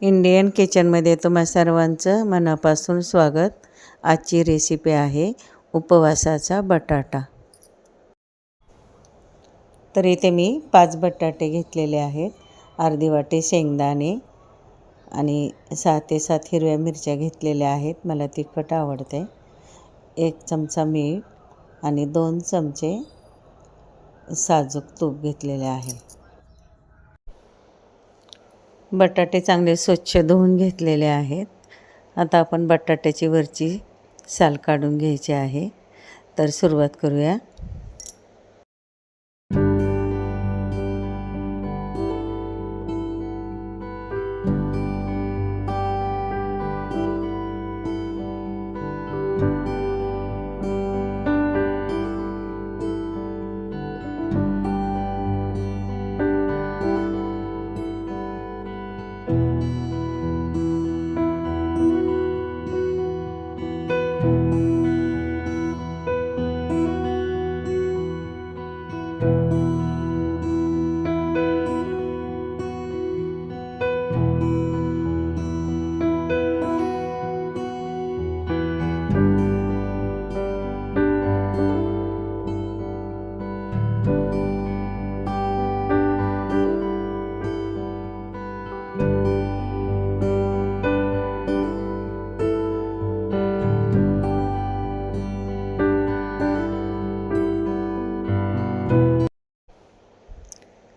Indian किचनमध्ये तुम्हा सर्वांचं मनापासून स्वागत. आजची रेसिपी आहे उपवासाचा बटाटा. तर इथे मी 5 बटाटे घेतलेले आहेत, अर्धी वाटी शेंगदाणे आणि 6 ते 7 हिरव्या मिरच्या घेतलेल्या आहेत. मला तिखट आवडते. 1 चमचा मीठ आणि 2 चमचे साजूक तूप घेतलेले आहे. बटाटे चांगले स्वच्छ धुवून घेतलेले आहेत. आता आपण बटाट्याची वरची साल काढून घ्यायची आहे. तर सुरुवात करूया.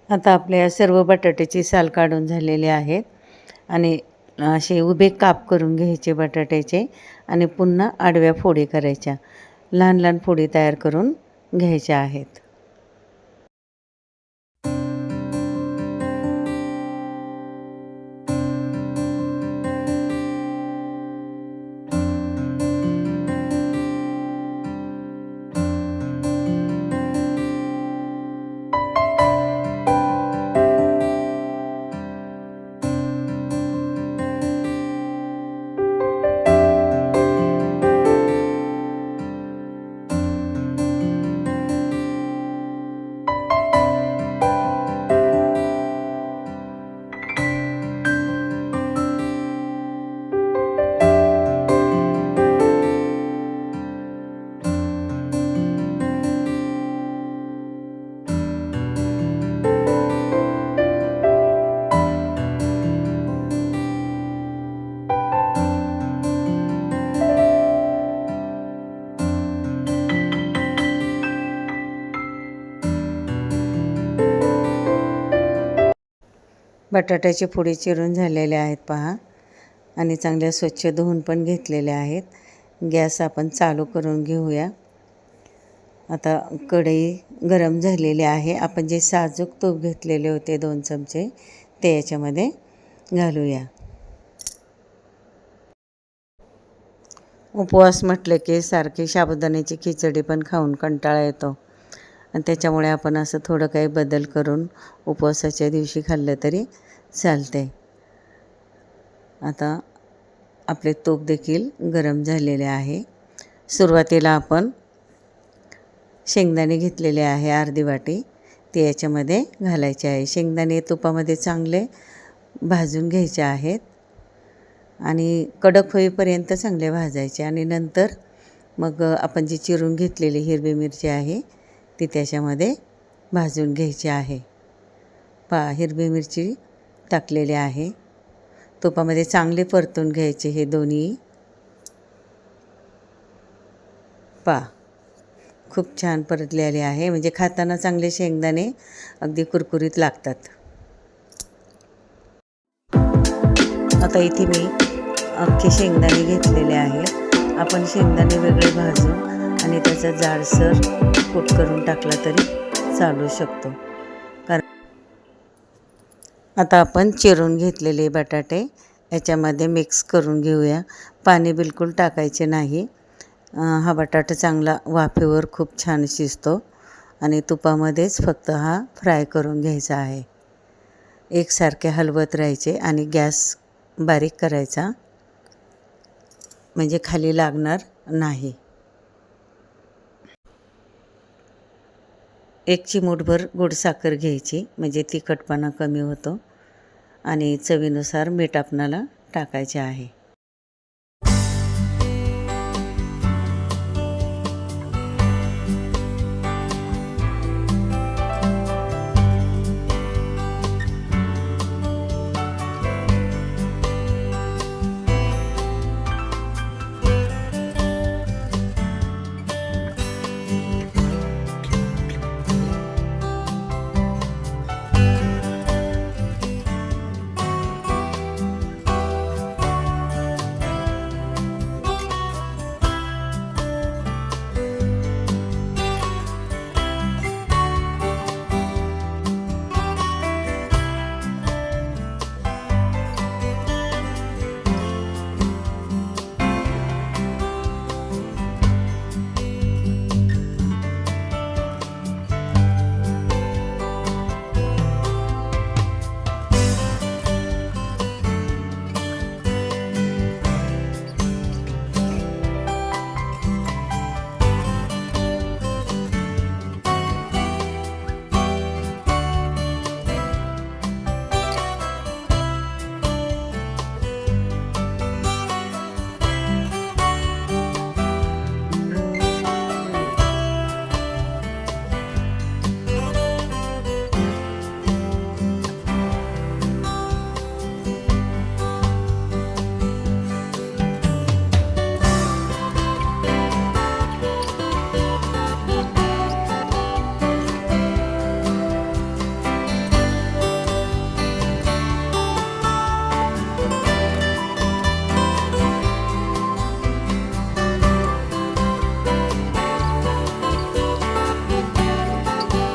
आता आपल्या सर्व बटाट्याची साल काढून झालेली आहेत आणि असे उभे काप करून घ्यायचे बटाट्याचे आणि पुन्हा आडव्या फोडी करायच्या. लहान लहान फोडी तयार करून घ्यायच्या आहेत. बटाट्याचे फोडी चिरून झालेले आहेत पहा आणि चांगल्या स्वच्छ धुवून पण घेतलेले आहेत. गॅस आपण चालू करून घेऊया. आता कढई गरम झालेली आहे. आपण जे साजूक तूप घेतलेले होते 2 चमचे ते याच्यामध्ये घालूया. उपवास म्हटलं की सारखी साबुदाण्याची खिचडी पण खाऊन कंटाळा येतो आणि त्याच्यामुळे आपण असं थोडं काही बदल करून उपवासाच्या दिवशी खाल्लं तरी चालते. आता आपले तूप देखील गरम झालेले आहे. सुरुवातीला आपण शेंगदाणे घेतलेले आहे अर्धी वाटी, ते याच्यामध्ये घालायचे आहे. शेंगदाणे तुपामध्ये चांगले भाजून घ्यायचे आहेत आणि कडक होईपर्यंत चांगले भाजायचे आणि नंतर मग आपण जी चिरून घेतलेली हिरवी मिरची आहे ती त्याच्यामध्ये भाजून घ्यायची आहे. पहा हिरवी मिरची टाकलेली आहे. तुपामध्ये चांगले परतून घ्यायचे हे दोन्ही. पहा खूप छान परतलेले आहे, म्हणजे खाताना चांगले शेंगदाणे अगदी कुरकुरीत लागतात. आता इथे मी अख्खे शेंगदाणे घेतलेले आहेत. आपण शेंगदाणे वेगळे भाजून आणि त्याचा जाडसर कूट करून टाकला तरी चालू शकतो. आता आपण चिरून घेतलेले बटाटे याच्यामध्ये मिक्स करून घेऊया. पाणी बिलकुल टाकायचे नाही. हा बटाटा चांगला वाफेवर खूप छान शिजतो आणि तुपामध्येच फक्त हा फ्राय करून घ्यायचा आहे. एकसारखे हलवत राहायचे आणि गॅस बारीक करायचा, म्हणजे खाली लागणार नाही. 1 चिमूटभर गोड साखर घ्यायची, म्हणजे तिखटपणा कमी होतो आणि चवीनुसार मीठ आपणाला टाकायचे आहे.